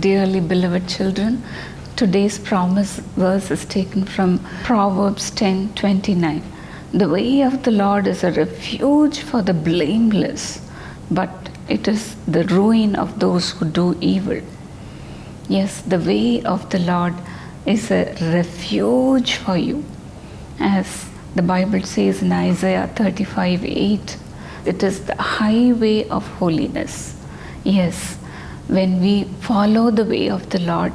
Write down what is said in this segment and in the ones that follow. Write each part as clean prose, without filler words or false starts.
Dearly beloved children, today's promise verse is taken from Proverbs 10:29. The way of the Lord is a refuge for the blameless, but it is the ruin of those who do evil. Yes, the way of the Lord is a refuge for you. As the Bible says in Isaiah 35:8, it is the highway of holiness. Yes, when we follow the way of the Lord,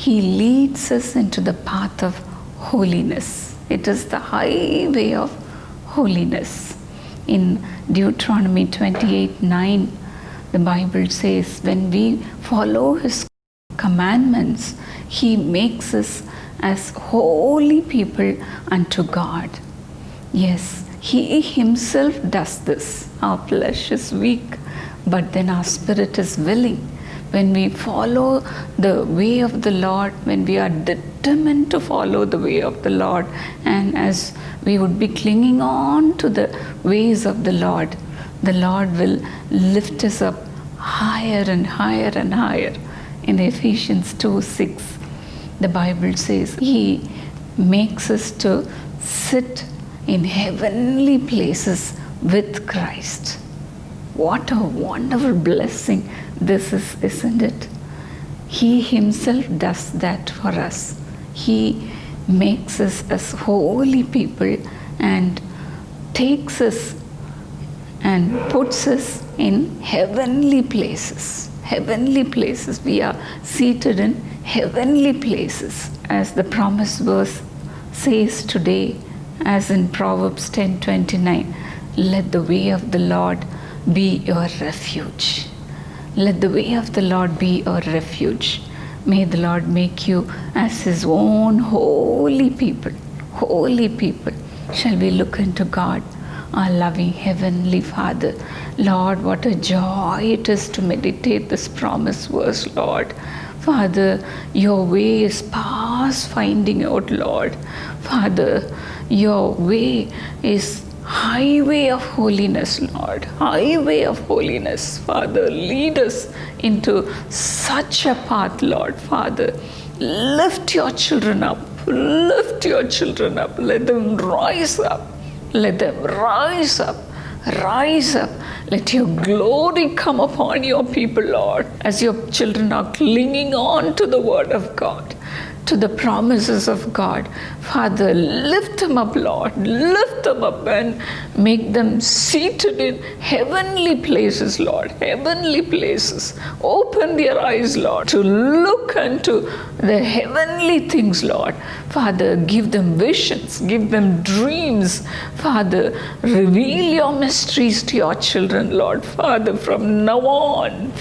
He leads us into the path of holiness. It is the highway of holiness. In Deuteronomy 28:9, the Bible says, when we follow His commandments, He makes us as holy people unto God. Yes, He Himself does this. Our flesh is weak, but then our spirit is willing. When we follow the way of the Lord, when we are determined to follow the way of the Lord, and as we would be clinging on to the ways of the Lord will lift us up higher and higher and higher. In Ephesians 2:6, the Bible says He makes us to sit in heavenly places with Christ. What a wonderful blessing this is, isn't it? He Himself does that for us. He makes us as holy people and takes us and puts us in heavenly places. Heavenly places. We are seated in heavenly places. As the promise verse says today, as in Proverbs 10:29, let the way of the Lord be your refuge. Let the way of the Lord be your refuge. May the Lord make you as His own holy people. Holy people. Shall we look into God, our loving Heavenly Father? Lord, what a joy it is to meditate this promise verse, Lord. Father, your way is past finding out, Lord. Father, your way is highway of holiness, Lord. Highway of holiness. Father, lead us into such a path, Lord. Father, lift your children up. Lift your children up. Let them rise up. Let them rise up. Rise up. Let your glory come upon your people, Lord, as your children are clinging on to the word of God, to the promises of God. Father, lift them up, Lord. Lift them up and make them seated in heavenly places, Lord. Heavenly places. Open their eyes, Lord, to look unto the heavenly things, Lord. Father, give them visions. Give them dreams. Father, reveal your mysteries to your children, Lord. Father, from now on,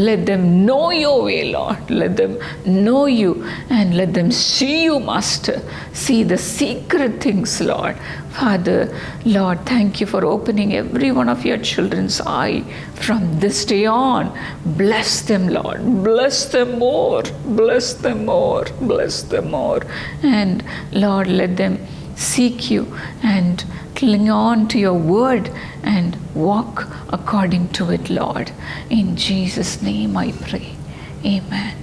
let them know your way, Lord. Let them know you and let them see you, Master. See the secret things, Lord. Father, Lord, thank you for opening every one of your children's eye from this day on. Bless them, Lord. Bless them more. Bless them more. Bless them more. And Lord, let them seek you and cling on to your word and walk according to it, Lord. In Jesus' name I pray. Amen.